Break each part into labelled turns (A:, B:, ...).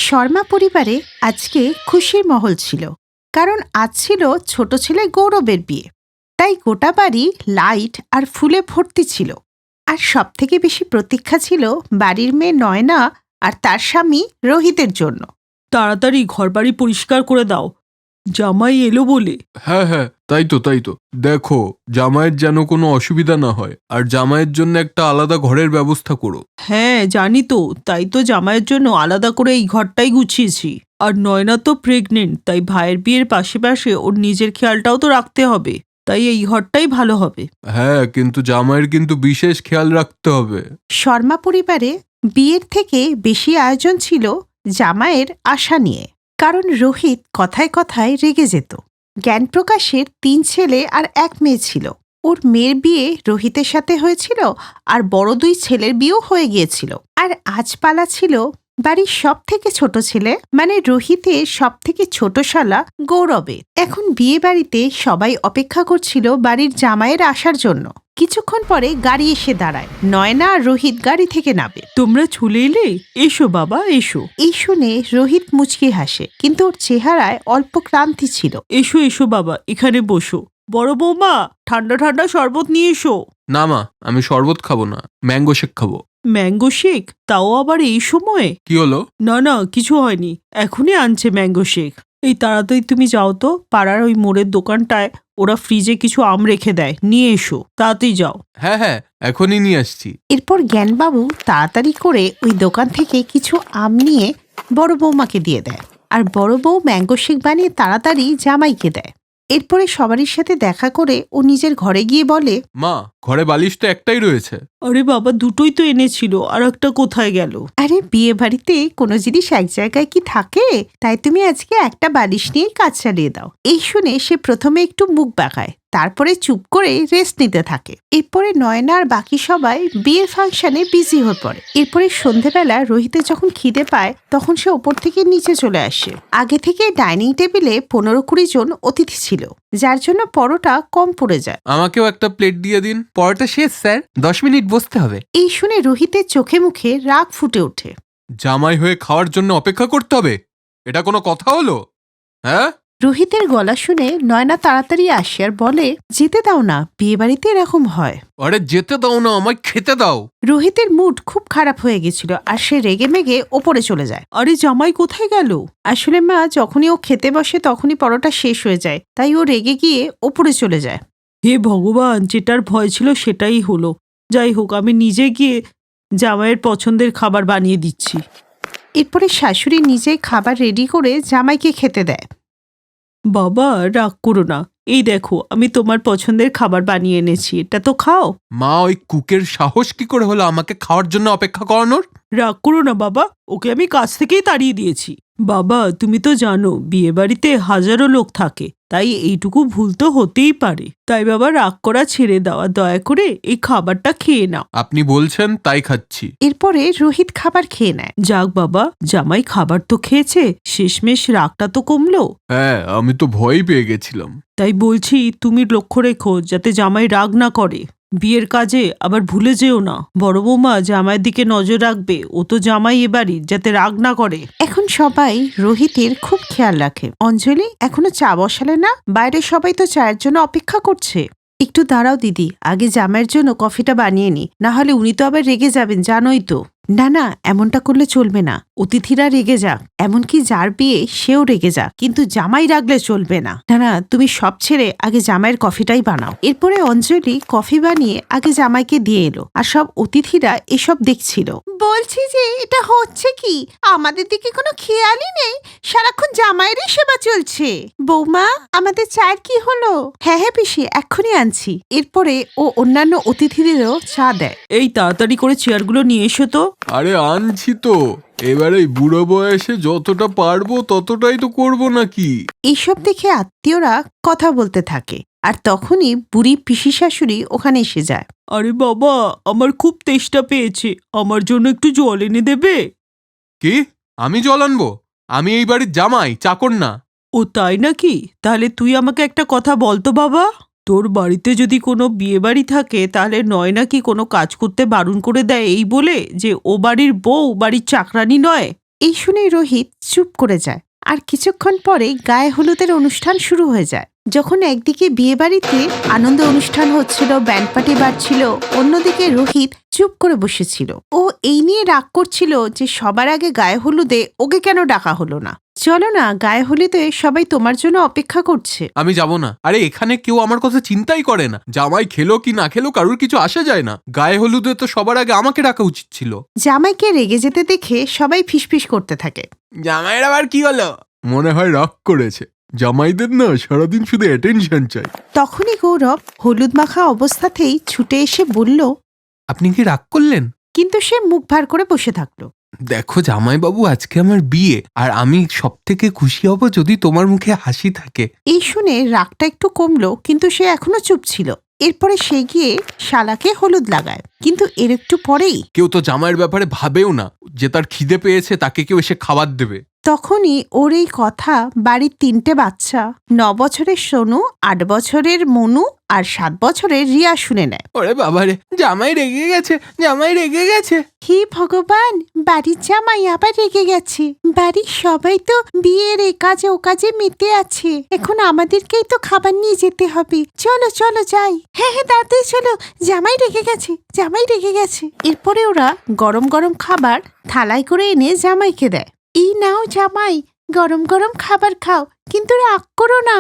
A: শর্মা পরিবারে আজকে খুশির মহল ছিল, কারণ আজ ছিল ছোট ছেলে গৌরবের বিয়ে। তাই গোটা বাড়ি লাইট আর ফুলে ভর্তি ছিল। আর সবথেকে বেশি প্রতীক্ষা ছিল বাড়ির মেয়ে নয়না আর তার স্বামী রোহিতের জন্য।
B: তাড়াতাড়ি ঘরবাড়ি পরিষ্কার করে দাও, জামাই এলো বলে।
C: হ্যাঁ, তাই তো দেখো জামাইয়ের যেন কোনো অসুবিধা না হয়, আর জামাইয়ের জন্য একটা আলাদা ঘরের ব্যবস্থা করো।
B: হ্যাঁ জানি তো, তাই তো জামাইয়ের জন্য আলাদা করে এই ঘরটাই গুছিয়েছি। আর নয়না তো প্রেগনেন্ট, তাই ভাইয়ের বিয়ের পাশে পাশে ওর নিজের খেয়ালটাও তো রাখতে হবে, তাই এই ঘরটাই ভালো হবে।
C: হ্যাঁ, কিন্তু জামাইয়ের কিন্তু বিশেষ খেয়াল রাখতে হবে।
A: শর্মা পরিবারে বিয়ের থেকে বেশি আয়োজন ছিল জামাইয়ের আশা নিয়ে, কারণ রোহিত কথায় কথায় রেগে যেত। জ্ঞানপ্রকাশের ৩ ছেলে আর ১ মেয়ে ছিল। ওর মেয়ের বিয়ে রোহিতের সাথে হয়েছিল, আর বড় ২ ছেলের বিয়েও হয়ে গিয়েছিল। আর আজ পালা ছিল বাড়ির সব থেকে ছোট ছেলে, মানে রোহিতের সব থেকে ছোট শালা গৌরবের। এখন বিয়ে বাড়িতে সবাই অপেক্ষা করছিল বাড়ির জামাইয়ের আসার জন্য। কিছুক্ষণ পরে গাড়ি এসে দাঁড়ায়। নয়না আর রোহিত গাড়ি থেকে নামে।
B: তোমরা চলে এলে, এসো বাবা এসো।
A: এই শুনে রোহিত মুচকি হাসে, কিন্তু ওর চেহারায় অল্প ক্লান্তি ছিল।
B: এসো এসো বাবা, এখানে বসো। বড় বৌমা, ঠান্ডা ঠান্ডা শরবত নিয়ে এসো।
C: না মা, আমি শরবত খাবো না, ম্যাঙ্গো শেক খাবো।
B: ম্যাঙ্গো শেক, তাও আবার এই সময়ে?
C: কি হলো?
B: না কিছু হয়নি, এখনই আনছে ম্যাঙ্গো শেক। এই তাড়াতাড়ি তুমি যাও তো, পাড়ার ওই মোড়ের দোকানটায় ওরা ফ্রিজে কিছু আম রেখে দেয়, নিয়ে এসো, তাড়াতাড়ি যাও।
C: হ্যাঁ, এখনই নিয়ে আসছি।
A: এরপর জ্ঞানবাবু তাড়াতাড়ি করে ওই দোকান থেকে কিছু আম নিয়ে বড় বৌমাকে দিয়ে দেয়, আর বড় বউ ম্যাঙ্গো শেক বানিয়ে তাড়াতাড়ি জামাইকে দেয়। এরপরে সবারই সাথে দেখা করে ও নিজের ঘরে গিয়ে বলে,
C: মা, ঘরে বালিশ তো একটাই রয়েছে।
B: আরে বাবা, দুটোই তো এনেছিল, আর একটা কোথায় গেল?
A: আরে বিয়ে বাড়িতে কোনো জিনিস এক জায়গায় কি থাকে, তাই তুমি আজকে একটা বালিশ নিয়ে কাজ চালিয়ে দাও। এই শুনে সে প্রথমে একটু মুখ বাঁকায়, তারপরে চুপ করে রেস্ট নিতে থাকে। এরপরে নয়না আর বাকি সবাই বিয়ের ফাংশনে বিজি হয়ে পড়ে। এরপরে সন্ধেবেলা রোহিতের যখন খিদে পায়, তখন সে ওপর থেকে নিচে চলে আসে। আগে থেকে ডাইনিং টেবিলে 15-20 জন অতিথি ছিল, যার জন্য পরোটা কম পড়ে যায়।
C: আমাকেও একটা প্লেট দিয়ে দিন। পরোটা শেষ স্যার, 10 মিনিট বসতে হবে।
A: এই শুনে রোহিতের চোখে মুখে রাগ ফুটে ওঠে।
C: জামাই হয়ে খাওয়ার জন্য অপেক্ষা করতে হবে? এটা কোনো কথা হলো? হ্যাঁ,
A: রোহিতের গলা শুনে নয়না তাড়াতাড়ি আসে আর বলে, যেতে দাও না, বিয়ে বাড়িতে এরকম হয়।
C: আরে যেতে দাও না, আমায় খেতে দাও।
A: রোহিতের মুড খুব খারাপ হয়ে গেছিল, আর সে রেগে মেগে ওপরে চলে যায়।
B: আরে জামাই কোথায় গেল?
A: আসলে মা, যখনই ও খেতে বসে তখনই পরোটা শেষ হয়ে যায়, তাই ও রেগে গিয়ে ওপরে চলে যায়।
B: হে ভগবান, যেটার ভয় ছিল সেটাই হলো। যাই হোক, আমি নিজে গিয়ে জামাইয়ের পছন্দের খাবার বানিয়ে দিচ্ছি।
A: এরপরে শাশুড়ি নিজে খাবার রেডি করে জামাইকে খেতে দেয়।
B: বাবা রাগ করো না, এই দেখো আমি তোমার পছন্দের খাবার বানিয়ে এনেছি, এটা তো খাও।
C: মা, ওই কুকের সাহস কি করে হলো আমাকে খাওয়ার জন্য অপেক্ষা করানোর?
B: রাগ করো না বাবা, ওকে আমি কাজ থেকেই তাড়িয়ে দিয়েছি। বাবা তুমি তো জানো বিয়ে বাড়িতে হাজারো লোক থাকে, তাই এইটুকু ভুল তো হতেই পারে। তাই বাবা রাগ করা ছেড়ে দেওয়া, দয়া করে এই খাবারটা খেয়ে নাও।
C: আপনি বলছেন তাই খাচ্ছি।
A: এরপরে রোহিত খাবার খেয়ে নেয়।
B: যাক বাবা, জামাই খাবার তো খেয়েছে, শেষমেশ রাগটা তো কমলো।
C: হ্যাঁ, আমি তো ভয়ই পেয়ে গেছিলাম।
B: তাই বলছি তুমি লক্ষ্য রেখো যাতে জামাই রাগ না করে। বিয়ের কাজে আবার ভুলে যেও না। বড় বৌমা জামাইয়ের দিকে নজর রাখবে, ও তো জামাই এবারই, যাতে রাগ না করে।
A: এখন সবাই রোহিতের খুব খেয়াল রাখে। অঞ্জলি, এখনো চা বসালে না? বাইরে সবাই তো চায়ের জন্য অপেক্ষা করছে। একটু দাঁড়াও দিদি, আগে জামাইয়ের জন্য কফিটা বানিয়ে নি, না হলে উনি তো আবার রেগে যাবেন, জানোই তো। না, এমনটা করলে চলবে না। অতিথিরা রেগে যাক, এমনকি যার বিয়ে সেও রেগে যাক, কিন্তু জামাই রাগলে চলবে না। না, তুমি সব ছেড়ে আগে জামাইয়ের কফিটাই বানাও। এরপরে অঞ্জলি কফি বানিয়ে আগে জামাইকে দিয়ে এলো, আর সব অতিথিরা এসব দেখছিল। বলছি যে এটা হচ্ছে কি, আমাদের দিকে কোনো খেয়ালই নেই, সারাক্ষণ জামাইয়েরই সেবা চলছে। বৌমা, আমাদের চায়ের কি হলো? হ্যাঁ পিসি, এক্ষুনি আনছি। এরপরে ও অন্যান্য অতিথিদেরও চা দেয়।
B: এই তাড়াতাড়ি করে চেয়ারগুলো নিয়ে এসো তো।
C: আরে আনছি তো, এবার এই বুড়ো বয়সে যতটা পারবো ততটাই তো করবো নাকি।
A: এইসব দেখে আত্মীয়রা কথা বলতে থাকে, আর তখনই বুড়ি পিসি শাশুড়ি ওখানে এসে যায়।
B: আরে বাবা, আমার খুব তেষ্টা পেয়েছে, আমার জন্য একটু জল এনে দেবে?
C: কি? আমি জল আনবো? আমি এই বাড়ির জামাই, চাকর না।
B: ও তাই নাকি? তাহলে তুই আমাকে একটা কথা বলতো বাবা, তোর বাড়িতে যদি কোনো বিয়ে বাড়ি থাকে তাহলে নয় নাকি কোনো কাজ করতে বারণ করে দেয় এই বলে যে ও বাড়ির বউ, বাড়ির চাকরানি নয়?
A: এই শুনে রোহিত চুপ করে যায়। আর কিছুক্ষণ পরে গায়ে হলুদের অনুষ্ঠান শুরু হয়ে যায়। যখন একদিকে বিয়েবাড়িতে আনন্দ অনুষ্ঠান হচ্ছিল, ব্যান্ড পার্টি বাজছিল, অন্যদিকে রোহিত চুপ করে বসেছিল। ও এই নিয়ে রাগ করছিল যে সবার আগে গায়ে হলুদে ওকে কেন ডাকা হলো না। চলো না, গায়ে হলুদে সবাই তোমার জন্য অপেক্ষা করছে।
C: আমি যাব না। আরে এখানে কেউ আমার কথা চিন্তাই করে না। জামাই খেলো কি না খেলো কারুর কিছু আসে যায় না। গায়ে হলুদে তো সবার আগে আমাকে ডাকা উচিত ছিল।
A: জামাইকে রেগে যেতে দেখে সবাই ফিসফিস করতে থাকে।
C: জামাইয়ের আবার কি হলো? মনে হয় রাগ করেছে। জামাইদের না সারাদিন শুধু অ্যাটেনশন চাই।
A: তখনই গৌরব হলুদ মাখা অবস্থাতেই ছুটে এসে বলল,
C: আপনি কি রাগ করলেন?
A: কিন্তু সে মুখ ভার করে বসে থাকলো।
C: দেখো জামাইবাবু, আজকে আমার বিয়ে, আর আমি সব থেকে খুশি হব যদি তোমার মুখে হাসি থাকে।
A: এই শুনে রাগটা একটু কমলো, কিন্তু সে এখনো চুপ ছিল। এরপরে সে গিয়ে শালাকে হলুদ লাগায়, কিন্তু এর একটু পরেই
C: কেউ তো জামাইয়ের ব্যাপারে ভাবেও না যে তার খিদে পেয়েছে তাকে কেউ এসে খাবার দেবে।
A: তখনই ওর এই কথা বাড়ির 3টে বাচ্চা, 9 বছরের সোনু, 8 বছরের মনু আর 7 বছরের রিয়া শুনে নেয়।
C: ওরে বাবারে, জামাই রেগে গেছে, জামাই রেগে গেছে।
A: হে ভগবান, বাড়ির জামাই আবার রেগে গেছে। বাড়ির সবাই তো বিয়ের এ কাজে ও কাজে মেতে আছে, এখন আমাদেরকেই তো খাবার নিয়ে যেতে হবে। চলো চলো যাই। হ্যাঁ হ্যাঁ, তাড়াতাড়ি চলো, জামাই রেগে গেছে, জামাই রেগে গেছে। এরপরে ওরা গরম গরম খাবার থালায় করে এনে জামাইকে দেয়। এই নাও জামাই, গরম গরম খাবার খাও, কিন্তু রাগ করো না।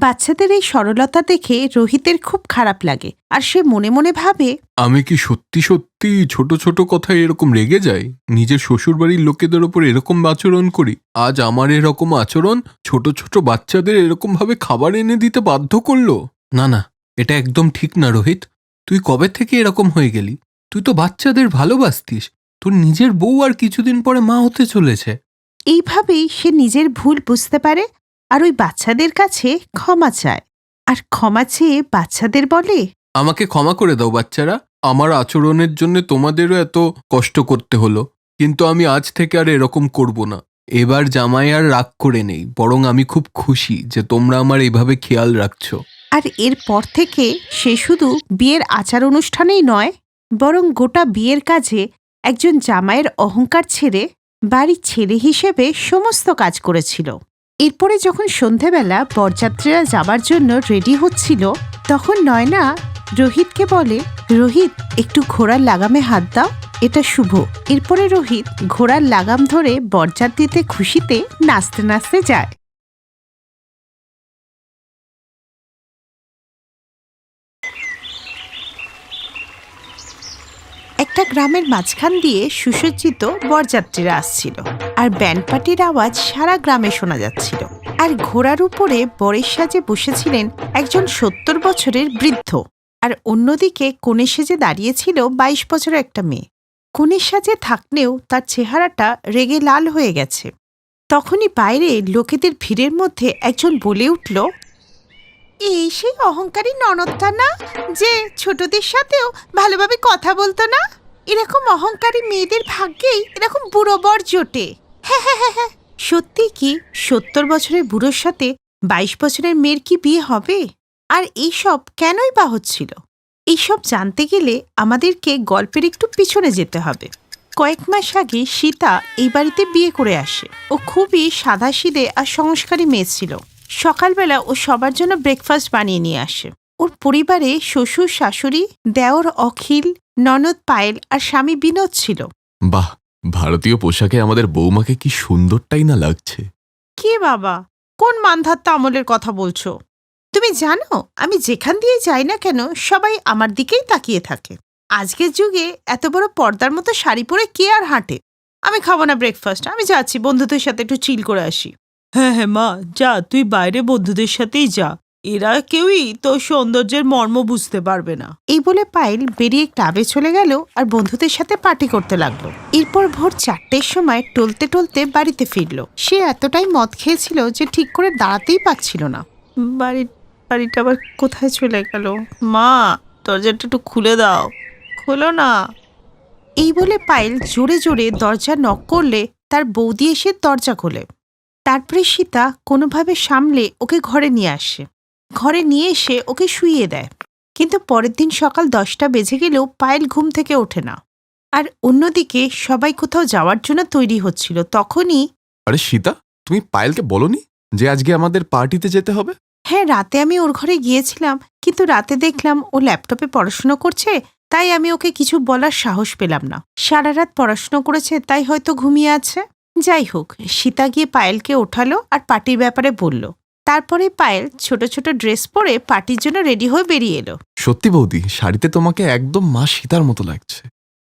A: বাচ্চাদের এই সরলতা দেখে রোহিতের খুব খারাপ লাগে, আর সে মনে মনে ভাবে,
C: আমি কি সত্যি সত্যি ছোট ছোট কথায় এরকম রেগে যাই? নিজের শ্বশুরবাড়ির লোকেদের ওপর এরকম আচরণ করি। আজ আমার এরকম আচরণ ছোট ছোট বাচ্চাদের এরকম ভাবে খাবার এনে দিতে বাধ্য করলো। না না, এটা একদম ঠিক না রোহিত। তুই কবে থেকে এরকম হয়ে গেলি? তুই তো বাচ্চাদের ভালোবাসতিস। তোর নিজের বউ আর কিছুদিন পরে মা হতে চলেছে।
A: এইভাবেই সে নিজের ভুল বুঝতে পারে, আর ওই বাচ্চাদের কাছে ক্ষমা চায়। আর ক্ষমা চেয়ে বাচ্চাদের বলে,
C: আমাকে ক্ষমা করে দাও বাচ্চারা, আমার আচরণের জন্য তোমাদেরও এত কষ্ট করতে হলো, কিন্তু আমি আজ থেকে আর এরকম করব না। এবার জামাই আর রাগ করে নেই, বরং আমি খুব খুশি যে তোমরা আমার এইভাবে খেয়াল রাখছো।
A: আর এরপর থেকে সে শুধু বিয়ের আচার অনুষ্ঠানেই নয়, বরং গোটা বিয়ের কাজে একজন জামাইয়ের অহংকার ছেড়ে বাড়ির ছেলে হিসেবে সমস্ত কাজ করেছিল। এরপরে যখন সন্ধেবেলা বরযাত্রীরা যাবার জন্য রেডি হচ্ছিল, তখন নয়না রোহিতকে বলে, রোহিত একটু ঘোড়ার লাগামে হাত দাও, এটা শুভ। এরপরে রোহিত ঘোড়ার লাগাম ধরে বরযাত্রীতে খুশিতে নাচতে নাচতে যায়। একটা গ্রামের মাঝখান দিয়ে সুসজ্জিত বরযাত্রীরা আসছিল, আর ব্যান্ড পার্টির আওয়াজ সারা গ্রামে শোনা যাচ্ছিল। আর ঘোড়ার উপরে বরের সাজে বসেছিলেন একজন 70 বছরের বৃদ্ধ, আর অন্যদিকে কনে সেজে দাঁড়িয়েছিল 22 বছরের একটা মেয়ে। কনের সাজে থাকলেও তার চেহারাটা রেগে লাল হয়ে গেছে। তখনই বাইরে লোকেদের ভিড়ের মধ্যে একজন বলে উঠল, এই সেই অহংকারী ননদটা না, যে ছোটদের সাথেও ভালোভাবে কথা বলতো না? এরকম অহংকারী মেয়েদের ভাগ্যেই এরকম বুড়ো বর জোটে। হ্যাঁ হ্যাঁ হ্যাঁ হ্যাঁ, সত্যি কি 70 বছরের বুড়োর সাথে 22 বছরের মেয়ের কি বিয়ে হবে? আর এইসব কেনই বা হচ্ছিল? এইসব জানতে গেলে আমাদেরকে গল্পের একটু পিছনে যেতে হবে। কয়েক মাস আগে সীতা এই বাড়িতে বিয়ে করে আসে। ও খুবই সাদাসিধে আর সংস্কারী মেয়ে ছিল। সকালবেলা ও সবার জন্য ব্রেকফাস্ট বানিয়ে নিয়ে আসে। ওর পরিবারে শ্বশুর শাশুড়ি, দেওর অখিল, ননদ পায়েল আর স্বামী বিনোদ ছিল।
D: বাহ, ভারতীয় পোশাকে আমাদের বৌমাকে কি সুন্দরটাই না লাগছে।
A: কি বাবা, কোন মানধাত্তা আমলের কথা বলছো? তুমি জানো, আমি যেখান দিয়ে যাই না কেন সবাই আমার দিকেই তাকিয়ে থাকে। আজকের যুগে এত বড় পর্দার মতো শাড়ি পরে কে আর হাঁটে? আমি খাবো না ব্রেকফাস্ট, আমি যাচ্ছি বন্ধুদের সাথে একটু চিল করে আসি।
B: হ্যাঁ হ্যাঁ মা, যা, তুই বাইরে বন্ধুদের সাথেই যা। এরা কেউই তোর সৌন্দর্যের মর্ম বুঝতে পারবে না।
A: এই বলে পায়েল বেরিয়ে ক্লাবে চলে গেল আর বন্ধুদের সাথে পার্টি করতে লাগলো। এরপর ভোর 4টের সময় টলতে টলতে বাড়িতে ফিরল। সে এতটাই মদ খেয়েছিল যে ঠিক করে দাঁড়াতেই পারছিল না। বাড়িটা আবার কোথায় চলে গেল? মা, দরজাটা একটু খুলে দাও, খোলো না। এই বলে পায়েল জোরে জোরে দরজা নক করলে তার বৌদি এসে দরজা খোলে। তারপরে সীতা কোনোভাবে সামলে ওকে ঘরে নিয়ে আসে। ঘরে নিয়ে এসে ওকে শুইয়ে দেয়। কিন্তু পরের দিন সকাল 10টা বেজে গেলেও পায়েল ঘুম থেকে ওঠে না। আর অন্যদিকে সবাই কোথাও যাওয়ার জন্য তৈরি হচ্ছিল। তখনই
D: আরে সীতা, তুমি পায়েলকে বলনি যে আজকে আমাদের পার্টিতে যেতে হবে?
A: হ্যাঁ, রাতে আমি ওর ঘরে গিয়েছিলাম, কিন্তু রাতে দেখলাম ও ল্যাপটপে পড়াশুনো করছে, তাই আমি ওকে কিছু বলার সাহস পেলাম না। সারা রাত পড়াশুনো করেছে, তাই হয়তো ঘুমিয়ে আছে। যাই হোক, সীতা গিয়ে পায়েলকে ওঠালো আর পার্টির ব্যাপারে বলল। তারপরে পায়েল ছোট ছোট ড্রেস পরে পার্টির জন্য রেডি হয়ে বেরিয়ে এলো।
D: সত্যি বৌদি, শাড়িতে তোমাকে একদম মা সীতার মতো লাগছে।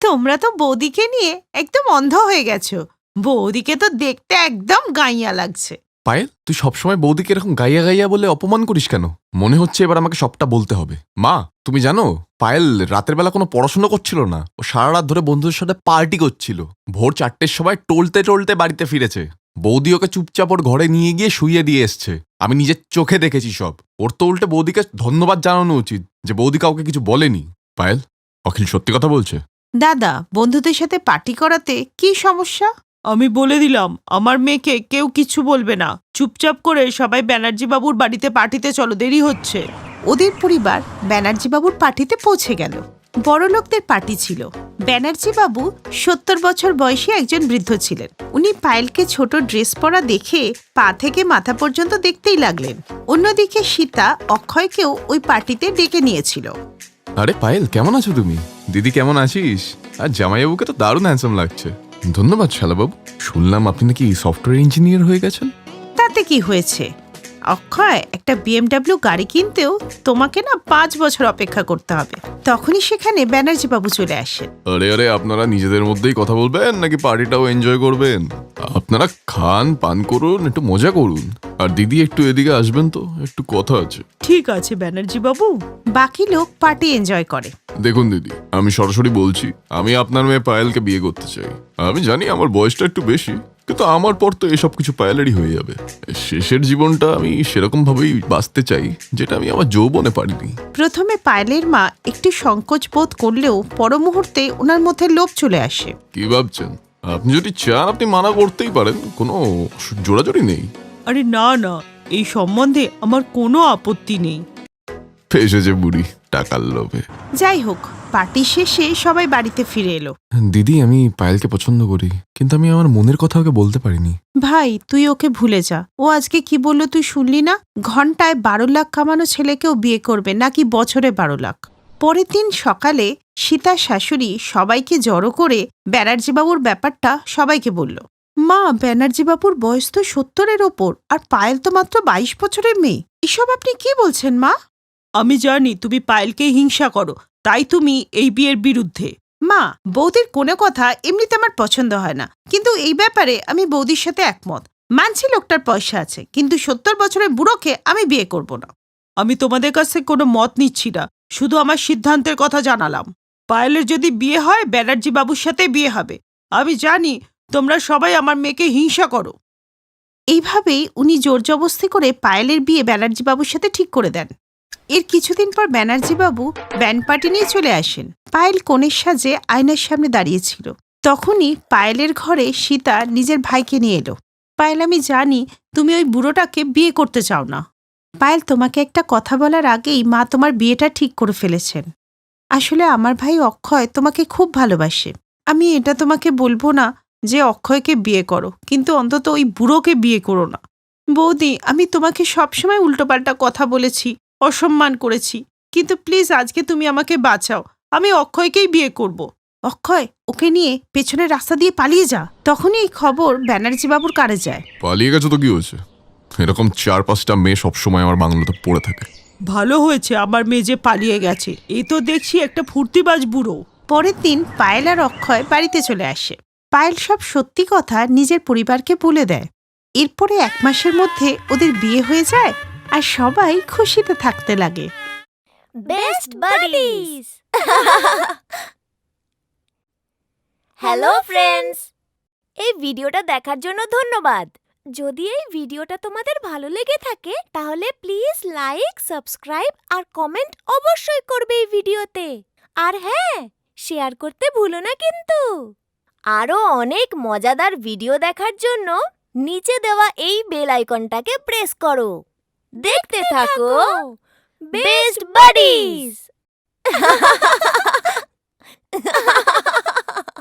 A: তোমরা তো বৌদিকে নিয়ে একদম অন্ধ হয়ে গেছো। বৌদিকে তো দেখতে একদম গাইয়া লাগছে।
D: পায়েল, তুই সবসময় বৌদিকে এরকম গাইয়া গাইয়া বলে অপমান করিস কেন? মনে হচ্ছে এবার আমাকে সবটা বলতে হবে। মা, তুমি জানো পায়েল রাতের বেলা কোনো পড়াশোনা করছিল না, ও সারা রাত ধরে বন্ধুদের সাথে পার্টি করছিল। ভোর 4টের সময় টলতে টলতে বাড়িতে ফিরেছে। বৌদি ওকে চুপচাপ ওর ঘরে নিয়ে গিয়ে শুইয়ে দিয়ে এসছে। আমি নিজের চোখে দেখেছি সব। ওর তো উল্টে বৌদিকে ধন্যবাদ জানানো উচিত যে বৌদি কাউকে কিছু বলেনি। পায়েল, অখিল সত্যি কথা বলছে।
A: দাদা, বন্ধুদের সাথে পার্টি করাতে কি সমস্যা?
B: আমি বলে দিলাম আমার মেয়েকে কেউ কিছু বলবে না। চুপচাপ করে সবাই ব্যানার্জি বাবুর বাড়িতে পার্টিতে চলো, দেরি হচ্ছে।
A: ওদের পরিবার ব্যানার্জি বাবুর পার্টিতে পৌঁছে গেল। বড়লোকদের পার্টি ছিল। ব্যানার্জি বাবু 70 বছর বয়সী একজন বৃদ্ধ ছিলেন। উনি পায়েলকে ছোট ড্রেস পরা দেখে পা থেকে মাথা পর্যন্ত দেখতেই লাগলেন। অন্যদিকে সীতা অক্ষয়কেও ওই পার্টিতে ডেকে নিয়েছিল।
D: আরে পায়েল, কেমন আছো তুমি? দিদি কেমন আছিস? আর জামাইবাবুকে তো দারুণ হ্যান্ডসাম লাগছে। ধন্যবাদ শালাবাবু। শুনলাম আপনি নাকি সফটওয়্যার ইঞ্জিনিয়ার হয়ে গেছেন।
A: তাতে কি হয়েছে? অক্ষয়, একটা BMW গাড়ি কিনতেও তোমাকে না 5 বছর অপেক্ষা করতে হবে। তখনই সেখানে ব্যানার্জি বাবু চলে আসেন।
D: আরে আরে, আপনারা নিজেদের মধ্যেই কথা বলবেন নাকি পার্টিটাও এনজয় করবেন? আপনারা খান, পান করুন, একটু মজা করুন। আর দিদি একটু এদিকে আসবেন তো, একটু কথা আছে।
B: ঠিক আছে ব্যানার্জি বাবু।
A: বাকি লোক পার্টি এনজয় করে।
D: দেখুন দিদি, আমি সরাসরি বলছি, আমি আপনার মেয়ে পায়েলকে বিয়ে করতে চাই। আমি জানি আমার বয়সটা একটু বেশি, কিন্তু আমার পর তো এসব কিছু পায়েলেরই হয়ে যাবে। শেষের জীবনটা আমি সেরকম ভাবেই বাঁচতে চাই, যেটা আমি আমার যৌবনে পারিনি।
A: প্রথমে পায়েলের মা একটু সংকোচ বোধ করলেও পর মুহূর্তে ওনার মধ্যে লোভ চলে আসে।
D: কি ভাবছেন? আপনি যদি চান আপনি মানা করতেই পারেন, কোনো জোড়াজোড়ি নেই।
B: আরে না না, এই সম্বন্ধে আমার কোনো আপত্তি নেই।
D: এসেছে বুড়ি টাকার লোভে।
A: যাই হোক, পার্টি শেষে সবাই বাড়িতে ফিরে এলো।
D: দিদি, আমি পায়েলকে পছন্দ করি, কিন্তু আমি আমার মনের কথা ওকে বলতে পারিনি।
A: ভাই, তুই ওকে ভুলে যা। ও আজকে কি বললো তুই শুনলি না? ঘন্টায় 12 লাখ কামানো ছেলেকেও বিয়ে করবে, নাকি বছরে 12 লাখ। পরের দিন সকালে সীতার শাশুড়ি সবাইকে জড়ো করে ব্যানার্জি বাবুর ব্যাপারটা সবাইকে বলল। মা, ব্যানার্জি বাবুর বয়স তো 70-এর ওপর, আর পায়েল তো মাত্র 22 বছরের মেয়ে। এসব আপনি কি বলছেন মা?
B: আমি জানি তুমি পায়েলকে হিংসা করো, তাই তুমি এই বিয়ের বিরুদ্ধে।
A: মা, বৌদির কোনো কথা এমনিতে আমার পছন্দ হয় না, কিন্তু এই ব্যাপারে আমি বৌদির সাথে একমত। মানছি লোকটার পয়সা আছে, কিন্তু 70 বছরের বুড়োকে আমি বিয়ে করব না।
B: আমি তোমাদের কাছে কোনো মত নিচ্ছি না, শুধু আমার সিদ্ধান্তের কথা জানালাম। পায়েলের যদি বিয়ে হয় ব্যানার্জি বাবুর সাথে বিয়ে হবে। আমি জানি তোমরা সবাই আমার মেয়েকে হিংসা করো।
A: এইভাবেই উনি জোর জবস্তি করে পায়েলের বিয়ে ব্যানার্জি বাবুর সাথে ঠিক করে দেন। এর কিছুদিন পর ব্যানার্জি বাবু ব্যান্ড পার্টি নিয়ে চলে আসেন। পায়েল কনের সাজে আয়নার সামনে দাঁড়িয়েছিল। তখনই পায়েলের ঘরে সীতা নিজের ভাইকে নিয়ে এলো। পায়েল, আমি জানি তুমি ওই বুড়োটাকে বিয়ে করতে চাও না। পায়েল, তোমাকে একটা কথা বলার আগেই মা তোমার বিয়েটা ঠিক করে ফেলেছেন। আসলে আমার ভাই অক্ষয় তোমাকে খুব ভালোবাসে। আমি এটা তোমাকে বলবো না যে অক্ষয়কে বিয়ে করো, কিন্তু অন্তত ওই বুড়োকে বিয়ে করো না। বৌদি, আমি তোমাকে সবসময় উল্টোপাল্টা কথা বলেছি, অসম্মান করেছি, কিন্তু প্লিজ আজকে তুমি আমাকে বাঁচাও। আমি অক্ষয়কেই বিয়ে করব। অক্ষয়, ওকে নিয়ে পেছনের রাস্তা দিয়ে পালিয়ে যা। তখনই এই খবর ব্যানার্জি বাবুর কানে যায়।
D: পালিয়ে গেছো তো কি হয়েছে? এরকম 4-5টা মেয়ে সবসময় আমার বাংলোতে পড়ে থাকে।
B: ভালো হয়েছে আমার মেয়ে যে পালিয়ে গেছে। এই তো দেখছি একটা ফুর্তিবাজ বুড়ো।
A: পরের দিন পায়েল আর অক্ষয় বাড়িতে চলে আসে। পায়েল সব সত্যি কথা নিজের পরিবারকে বলে দেয়। এরপরে 1 মাসের মধ্যে ওদের বিয়ে হয়ে যায়, আর সবাই খুশিতে থাকতে লাগে।
E: Best buddies. হ্যালো ফ্রেন্ডস, এই ভিডিওটা দেখার জন্য ধন্যবাদ। যদি এই ভিডিওটা তোমাদের ভালো লেগে থাকে তাহলে প্লিজ লাইক, সাবস্ক্রাইব আর কমেন্ট অবশ্যই করবে এই ভিডিওতে। আর হ্যাঁ, শেয়ার করতে ভুলো না কিন্তু। আরো অনেক মজাদার ভিডিও দেখার জন্য নিচে দেওয়া এই বেল আইকনটাকে প্রেস করো। দেখতে থাকো বেস্ট বাডিজ।